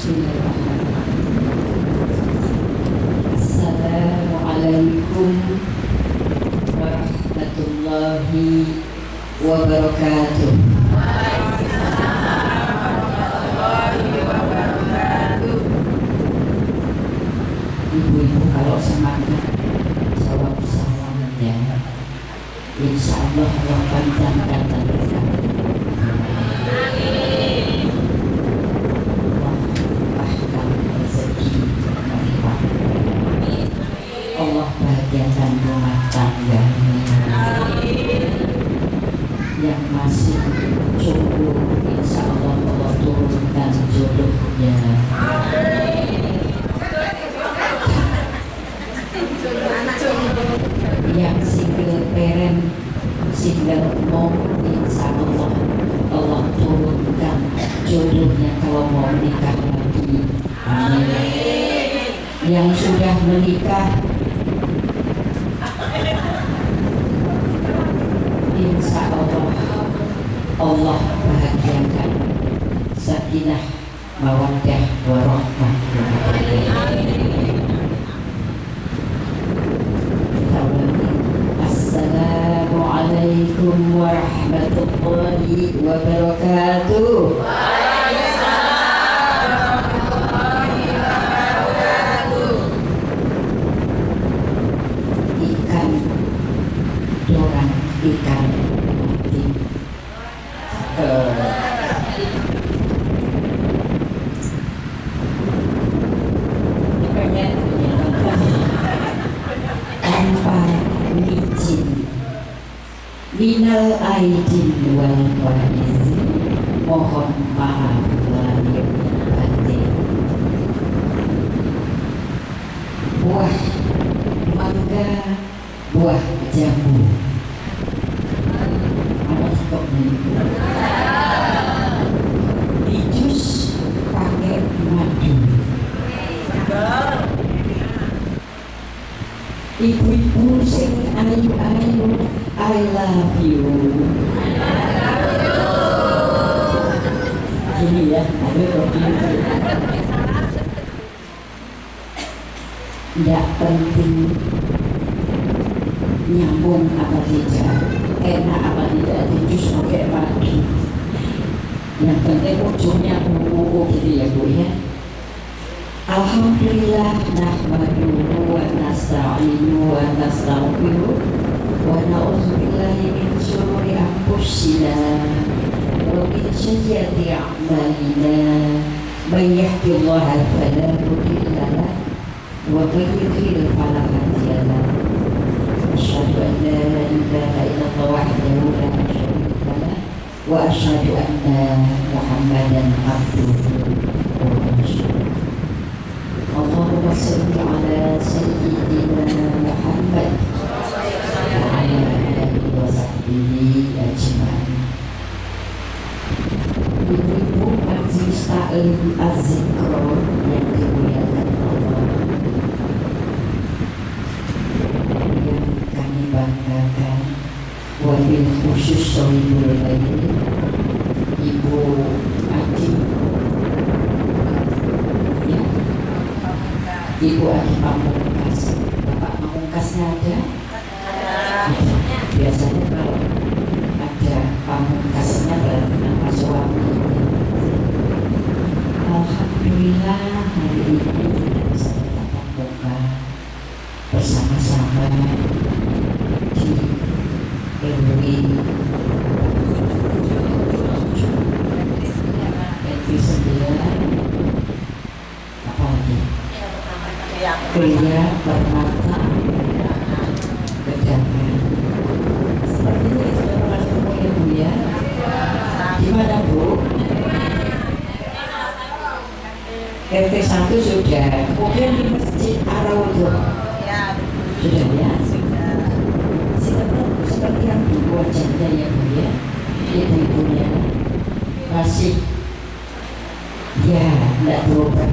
Assalamualaikum warahmatullahi wabarakatuh. Ibu-ibu kalau semangat jawab salamnya, insya Allah Allah panjangkan kita. Allah bahagiakan rumah tangga yang masih jomblo, insya Allah Allah turunkan jodohnya. Yang single parent, single mom, insya Allah Allah turunkan jodohnya kalau mau menikah lagi. Amin. Yang sudah menikah, insya Allah Allah bahagiakan sakinah mawaddah warahmah. Assalamualaikum warahmatullahi wabarakatuh. Ikan dorang, ikan mati. Tanpa izin minal aidin wal faizin, mohon maaf lahir batin. Buah mangga, buah jambu, ada stok di jus pakai madu. Ibu-ibu sing ayu-ayu, I love you. Gini ya, ada kopi. Tidak penting nyambung apa tidak, enak apa tidak, jus pakai madu. Yang penting ujungnya gitu ya Bu ya. Alhamdulillah nahmaduhu wa nasta'inu wa nastaghfiruh wa na'udzu billahi min shururi anfusina wa min sayyiati a'malina. May yahdihillahu fala mudilla lahu wa may yudlil fala hadiya lahu. Asyhadu an la ilaha illallah wahdahu la syarika lahu wa asyhadu anna Muhammadan abduhu wa rasuluh. Allahumma salli ala sayyidina Muhammad wa ala alihi wa sahbihi ajma'in. Ibu-ibu majelis taklim az-zikr yang dimuliakan Allah, yang kami banggakan, wabil khusus sohibul bayi Ibu Adi, Ibu Adi Pamungkas. Bapak Pamungkasnya ada? Biasanya kalau ada pamungkasnya berarti nama suami. Alhamdulillah hari ini kita bisa bertatap muka bersama-sama di RW apa lagi? Pria Permata Gedangan. Sepertinya sudah pernah ketemu ya Bu ya. Di mana Bu? RT 1 sudah. Kemudian di Masjid Ar-Raudhah sudah ya. Seperti yang dulu wajahnya ya Bu ya. Ibu-ibunya masih ya tidak berubah,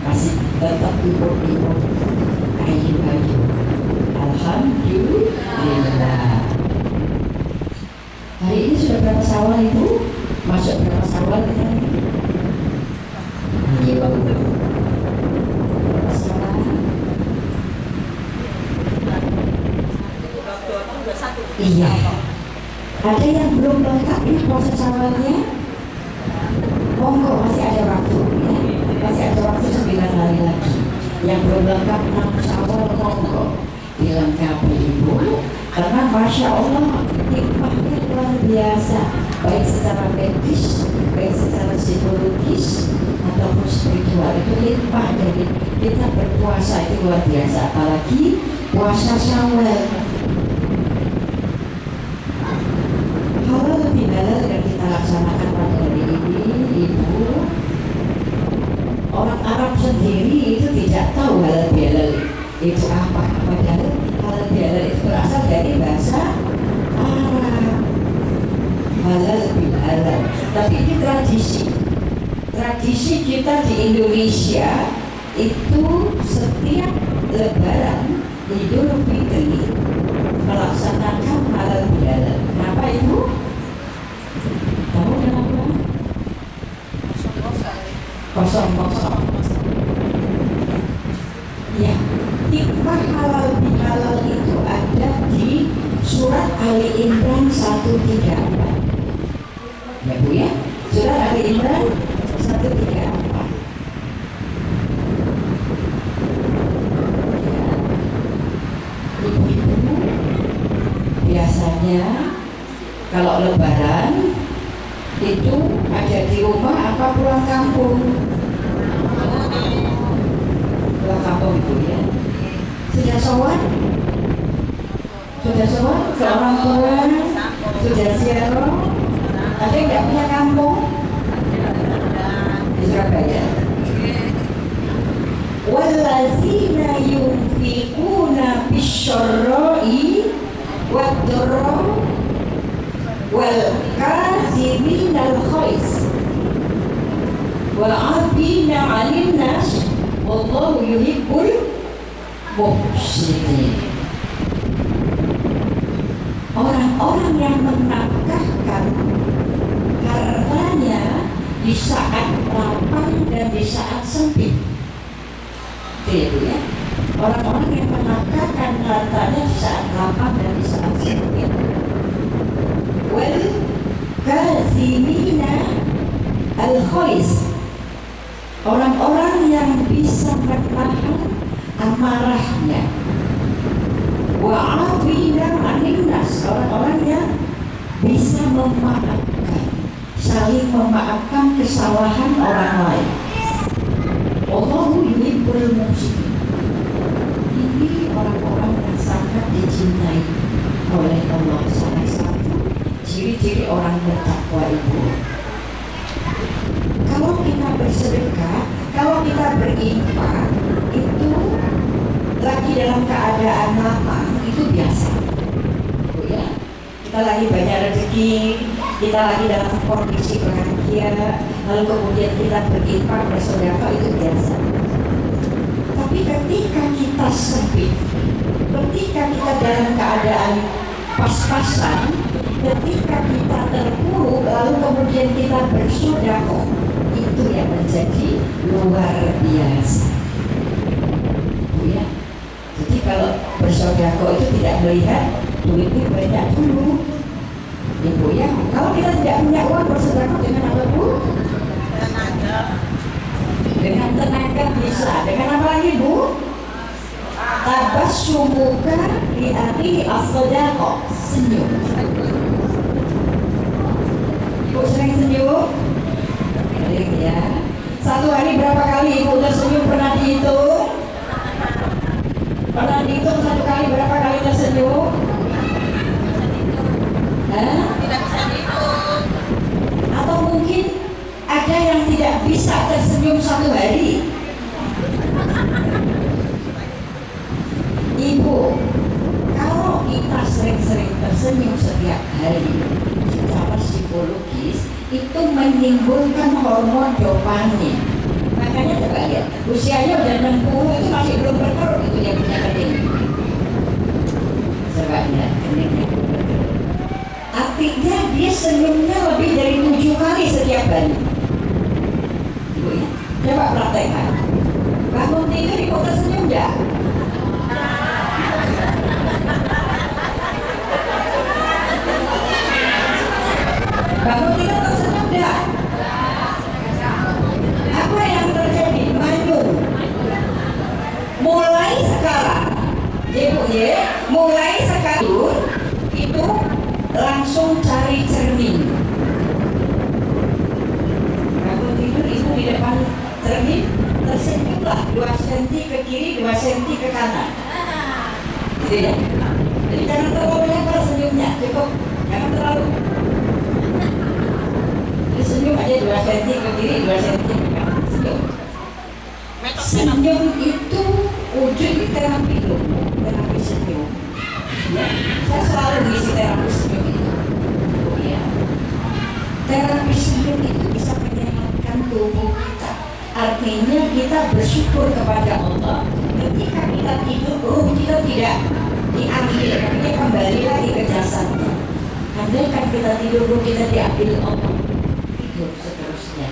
masih tetap ibu-ibu ayu-ayu. Alhamdulillah. Hari ini sudah berapa sawal Ibu? Masuk berapa sawal kita? Ada yang belum lengkap ini proses awalnya? Monggo, masih ada waktu ya. Masih ada waktu 9 hari lagi. Yang belum lengkap 6 Syawal, monggo dilengkapi Ibu. Karena Masya Allah hikmahnya luar biasa, baik secara medis, baik secara psikologis ataupun spiritual. Itu hikmah dari kita berpuasa itu luar biasa, apalagi puasa Syawal. Halal bihalal yang kita laksanakan pada hari ini, Ibu. Orang Arab sendiri itu tidak tahu halal bihalal itu apa. Padahal halal bihalal itu berasal dari bahasa Arab. Halal bihalal. Tapi ini tradisi. Tradisi kita di Indonesia itu setiap Lebaran Idul Fitri melaksanakan halal bihalal. Kenapa Ibu? Tahu kenapa? Kosong. Ya, hikmah halal bihalal itu ada di surat Ali Imran 134. Ya Bu ya, surat Ali Imran 134. Ibu-ibu biasanya kalau Lebaran itu ada di rumah apa pulang kampung? Pulang kampung Ibu ya. Sudah sowan? Sudah sowan ke orang tua? Sudah ziarah? Ada yang tidak punya kampung? Di Surabaya. Wallazina yunfiquna bisyarra'i wad-dharra wal kaziminal ghaiz wal 'afina 'anil nas wallahu yuhibbul muhsinin. Orang-orang yang menafkahkan hartanya di saat lapang dan di saat sempit. Itu ya. Orang-orang yang menafkahkan hartanya di saat lapang dan di saat sempit. Wal kazimina al-ghaiz. Orang-orang yang bisa menahan amarahnya. Wa 'afina 'anil nas. Orang-orang yang bisa memaafkan, saling memaafkan kesalahan orang lain. Allahu yuhibbul muhsinin. Ini orang-orang yang sangat dicintai oleh Allah. Salah satu ciri-ciri orang bertakwa Ibu. Kalau kita bersedekah, kalau kita berinfak, itu lagi dalam keadaan lapang, itu biasa. Ya, kita lagi banyak rezeki, kita lagi dalam kondisi bahagia, lalu kemudian kita berinfak bersedekah, itu biasa. Tapi ketika kita sempit, ketika kita dalam keadaan pas-pasan, ketika kita terpuruk, lalu kemudian kita bersedekah, itu yang menjadi luar biasa. Ya. Jadi kalau bersedekah itu tidak melihat duitnya banyak dulu, Ibu ya. Kalau kita tidak punya uang, bersedekah dengan apa Bu? Tenaga. Dengan tenaga bisa. Dengan apa lagi Bu? Tabassumuka li akhi as-sadaqah. Senyum. Ibu sering senyum? Ya. Satu hari berapa kali Ibu tersenyum, pernah dihitung? Pernah dihitung satu kali berapa kali tersenyum? Tidak bisa dihitung. Atau mungkin ada yang tidak bisa tersenyum satu hari. Ibu, kalau kita sering-sering tersenyum setiap hari, secara psikologis itu menimbulkan hormon dopamin. Makanya coba lihat, usianya udah 60 itu masih belum berkerut, itu yang punya kening. Coba lihat, keningnya belum berkerut. Artinya dia senyumnya lebih dari 7 kali setiap hari. Ibu ya, coba praktekkan. Bangun tidur Ibu tersenyum enggak? Bangun tidur tersenyum dah. Apa yang terjadi? Manyun. Mulai sekarang, ibu ya, mulai sekarang itu langsung cari cermin. Bangun tidur itu di depan cermin, tersenyumlah 2 cm ke kiri, 2 cm ke kanan. Gitu ya. Jadi jangan terlalu lebar senyumnya, cukup jangan terlalu. Jadi senyum aja 2 cm ke kiri, 2 cm ke kanan. Senyum. Senyum itu wujud terapi loh, terapi senyum. Ya, saya selalu ngisi terapi senyum itu. Ya. Terapi senyum itu bisa menyehatkan tubuh kita. Artinya kita bersyukur kepada Allah. Ketika kita tidur, ruh kita tidak diambil, artinya kembali lagi ke jasadnya. Andaikan kita tidur, ruh kita diambil Allah, tidur seterusnya.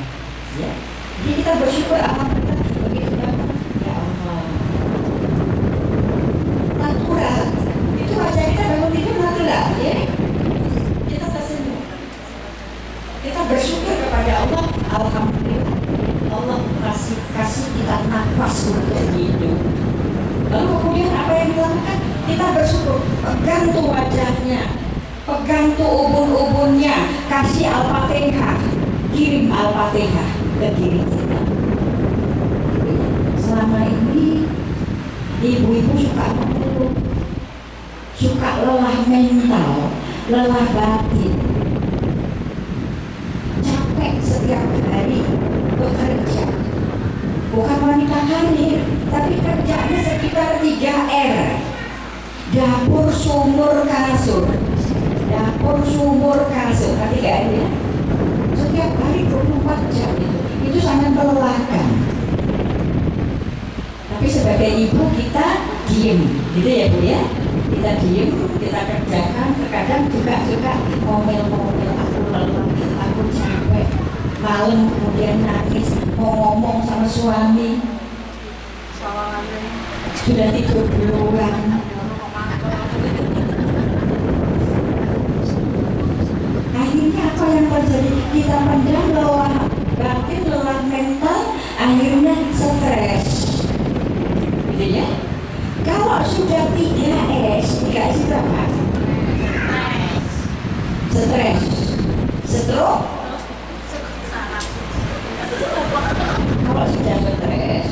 Ya. Jadi kita bersyukur alhamdulillah begitu dapat. Ya Allah. Natural. Itu wajah kita bangun tidur natural, ya. Kita tersenyum. Kita bersyukur kepada Allah, alhamdulillah. Allah kasih kita nafas untuk hidup. Lalu kemudian apa yang dilakukan? Kita bersyukur. Pegang tuh wajahnya, pegang tuh ubun-ubunnya, kasih Al-Fatihah, kirim Al-Fatihah ke diri kita. Selama ini ibu-ibu suka mengeluh, suka lelah mental, lelah batin, capek setiap hari bekerja. Bukan wanita karir, tapi kerjanya sekitar 3R. Dapur, sumur, kasur. Dapur, sumur, kasur. Kan 3R ya. Setiap hari 24 jam itu sangat melelahkan. Tapi sebagai ibu kita diem, gitu ya Bu ya. Kita diem, kita kerjakan. Terkadang juga ngomel-ngomel, aku lelah, aku capek. Malam kemudian nangis, mau ngomong sama suami, sudah tidur duluan. Akhirnya apa yang terjadi? Kita pendam lelah batin, lelah mental, akhirnya stres. Gitu ya. Kalau sudah 3S, 3S itu apa? Stres, stroke. Kalau sudah stres,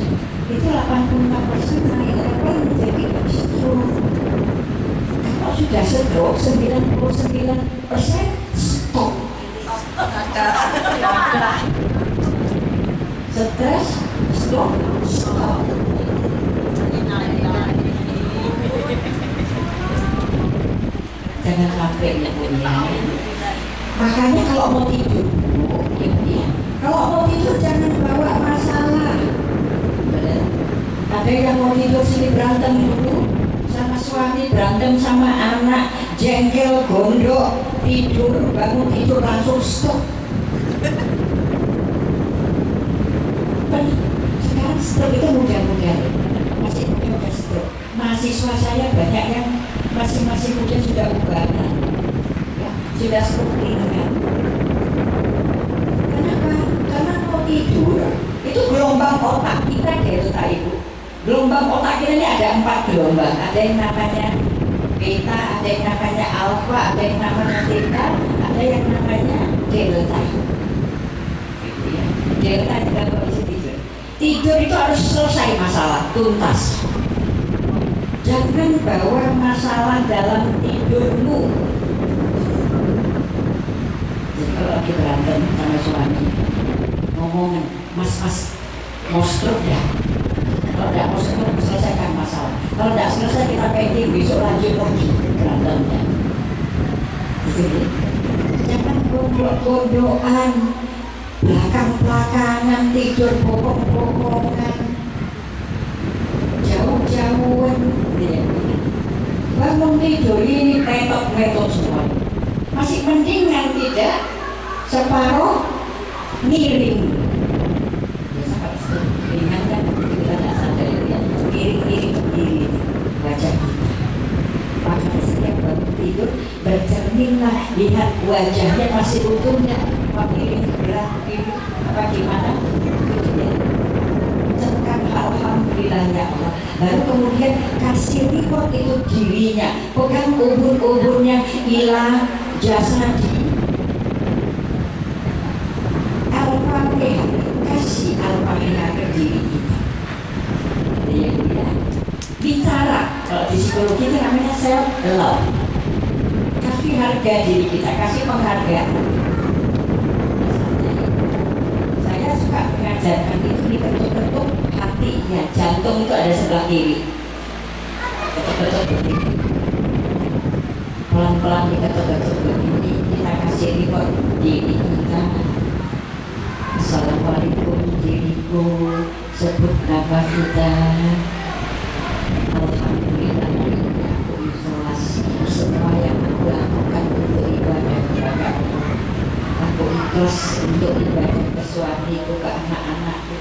itu 85% naik level menjadi stroke. Kalau sudah stroke, 99% stop. Stres, stop. Jangan sampai ya Bu ya. Makanya kalau mau tidur, ya, kalau mau tidur jangan bawa masalah. Ada yang mau tidur sini berantem dulu sama suami, berantem sama anak, jengkel, gondok, tidur, bangun tidur langsung stop. Sekarang stroke itu mudah-mudah, masih muda stroke. Mahasiswa saya banyak yang masing-masing muda sudah ubanan, ya, sudah stroke ringan. Kenapa? Karena mau tidur itu gelombang otak kita delta ibu. Gelombang otak kita ini ada 4 gelombang. Ada yang namanya beta, ada yang namanya alfa, ada yang namanya theta, ada yang namanya delta. Gitu ya. Delta itu dalam kondisi tidur. Tidur itu harus selesai masalah, tuntas. Jangan bawa masalah dalam tidurmu. Jadi kalau lagi berantem sama suami, ngomongin, mas mau stroke ya? Kalau tidak mau stroke, selesaikan masalah. Kalau tidak selesai, kita pending, besok lanjut lagi berantemnya. Jadi, jangan gondok-gondokan, belakang-belakangan, tidur bokong-bokongan, jauh-jauhan. Bangun tidur ini metot semua. Masih mendingan tidak separuh miring. Ya sampai ringan kan kita tidak sadar ya. Miring wajah kita. Makanya setiap bangun tidur bercerminlah, lihat wajahnya masih utuh nggak. banyak Allah. Baru kemudian kasih reward itu dirinya, pegang ubur-uburnya, ilah jasadi. Al-Fatihah, kasih Al-Fatihah ke diri kita. Ya, ya. Bicara, kalau di psikologi itu namanya self love. Kasih harga diri kita, kasih penghargaan. Saya suka mengajarkan itu diketuk-ketuk hatinya. Jantung itu ada sebelah kiri. Ketuk-ketuk begini. Pelan-pelan diketuk-ketuk begini. Kita kasih reward diri kita. Assalamualaikum diriku, sebut nama kita. Alhamdulillah aku ikhlas semua yang aku lakukan untuk ibadah kepadamu. Aku ikhlas untuk ibadah ke suamiku, ke anak-anakku.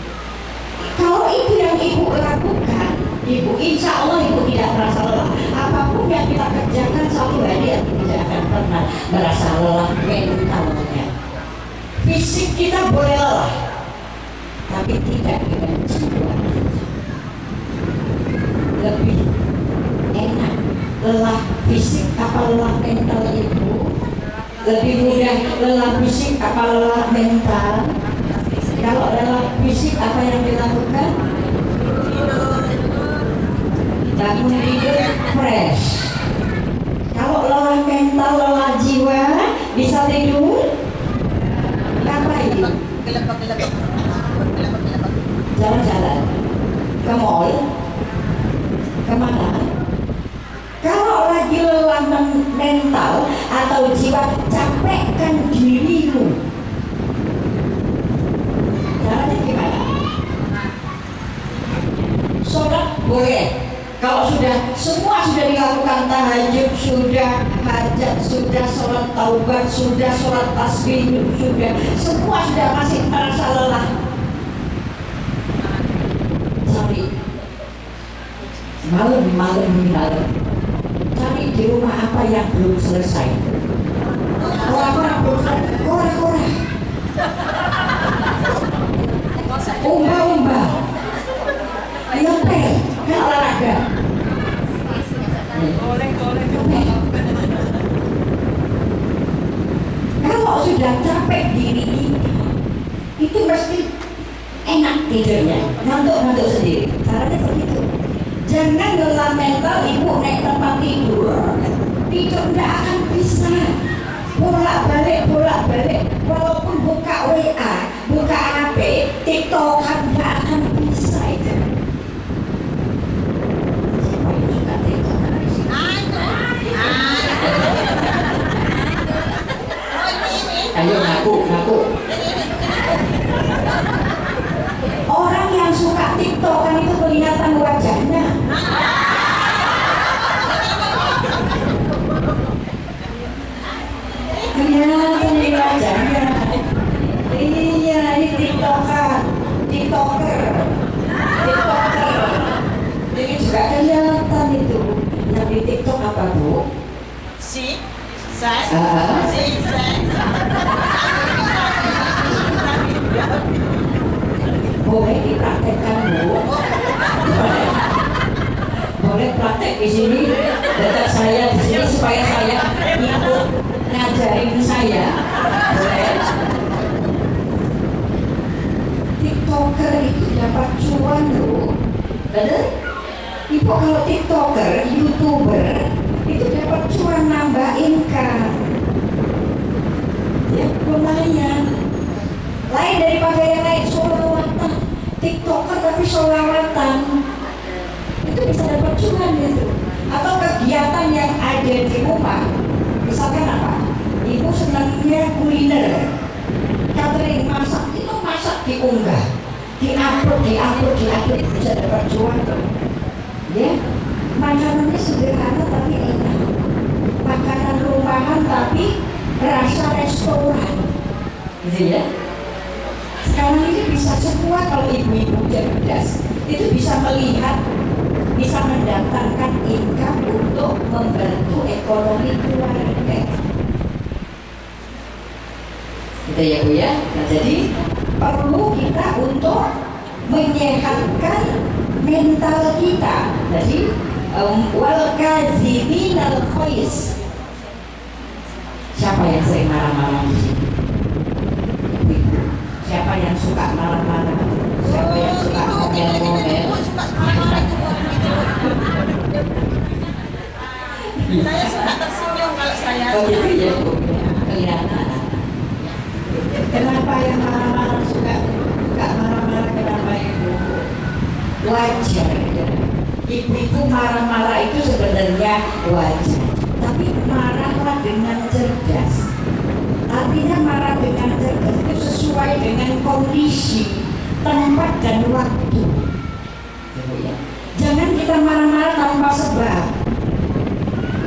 Kalau itu yang ibu lakukan, ibu insya Allah ibu tidak merasa lelah. Apapun yang kita kerjakan satu hari ibu tidak akan pernah merasa lelah mentalnya. Fisik kita boleh lelah, tapi tidak dengan jiwa kita. Lebih enak lelah fisik apa lelah mental ibu? Lebih mudah lelah fisik apa lelah mental? Kalau lelah fisik apa yang dilakukan? Bangun tidur fresh. Kalau lelah mental, lelah jiwa, bisa tidur? Ngapain? Jalan-jalan ke mall, kemana? Kalau lagi lelah mental atau jiwa, capekkan dirimu. Caranya gimana? Sholat boleh. Kalau semua sudah dilakukan, tahajud sudah, hajat sudah, sholat taubat sudah, sholat tasbih sudah, semua sudah, masih merasa lelah, cari malam cari di rumah apa yang belum selesai. Orang-orang belum selesai, kora-kora, umba-umba, ngepel, kan olahraga. Kalau sudah capek diri kita, itu mesti enak tidurnya, ngantuk sendiri. Caranya begitu. Jangan lelah mental ibu naik tempat tidur nggak akan bisa. Bolak-balik, walaupun buka WA, buka HP, TikTokan nggak akan bisa itu. Ayo ngaku. Orang yang suka TikTokan itu kelihatan wajahnya. Kelihatan wajahnya. Iya, ini TikToker. Ini juga kelihatan itu. Yang di TikTok apa, Bu? Boleh dipraktekkan, Bu. Boleh praktek di sini dekat saya di sini supaya saya ikut ngajarin saya. Boleh. TikToker itu dapat cuan loh. Betul? Ibu kalau TikToker, YouTuber itu dapat cuan, nambah income. Ya lumayan. Lain daripada yang naik sholawatan, TikToker tapi sholawatan itu bisa dapat cuan gitu. Atau kegiatan yang ada di rumah, misalkan apa? Ibu senangnya kuliner, catering, masak, itu masak diunggah, diupload bisa dapat cuan tuh. Ya, makanannya sederhana tapi enak, makanan rumahan tapi rasa restoran, gitu ya. Sekarang ini bisa semua kalau ibu-ibu cerdas itu bisa melihat, bisa mendatangkan income untuk membantu ekonomi keluarga. Gitu ya Bu ya. Nah, jadi perlu kita untuk menyehatkan mental kita. Jadi wal kaziminal ghaiz. Siapa yang sering marah-marah di sini? Siapa yang suka marah-marah? Siapa yang suka ngomel-ngomel? Saya suka tersenyum kalau saya. Oh gitu ya Bu, kelihatan. Kenapa yang marah-marah suka marah-marah? Kenapa Ibu? Wajar ya. Ibu-ibu marah-marah itu sebenarnya wajar, tapi marahlah dengan cerdas. Artinya marah dengan cerdas itu sesuai dengan kondisi, tempat dan waktu. Jangan kita marah-marah tanpa sebab.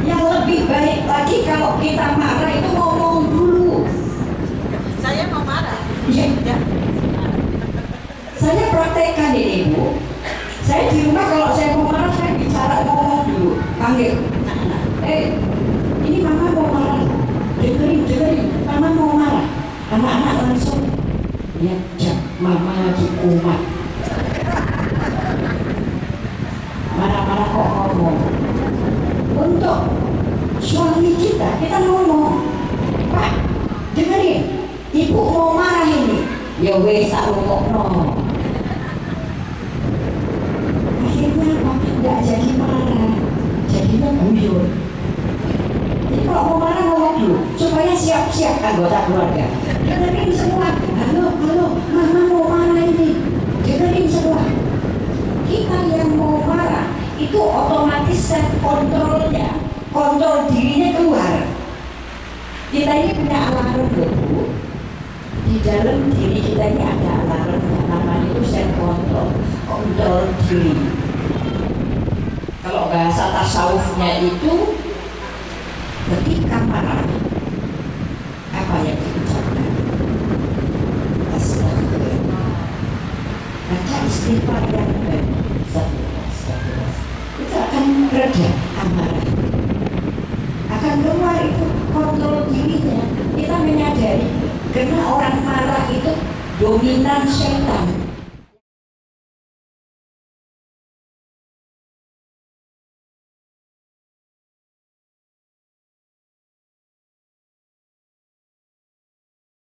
Yang lebih baik lagi kalau kita marah itu ngomong dulu. Saya mau marah. Ya. Saya praktekkan ini Bu. Saya di rumah kalau saya mau marah saya bicara ngomong dulu, panggil. Ini mama mau marah. Dengerin, mama mau marah. Anak-anak langsung ya, mama lagi kumat. Marah-marah kok ngomong. Untuk suami kita ngomong, Pak, dengerin, ibu mau marah ini. Ya wes tak ngomong. Akhirnya apa? Nggak jadi marah, jadinya guyon. Jadi kalau mau marah ngomong dulu, supaya siap-siap anggota keluarga. Dengerin semua. Halo, mama mau marah ini. Dengerin semua. Kita yang mau marah itu otomatis set kontrolnya, kontrol dirinya keluar. Kita ini punya alarm Bu. Di dalam diri kita ini ada alarm yang namanya itu set kontrol diri. Kalau bahasa tasawufnya itu ketika marah apa yang diucapkan? Astagfirullah. Baca istighfar yang baik. Itu akan reda amarah, akan keluar itu kontrol dirinya. Kita menyadari karena orang marah itu dominan setan.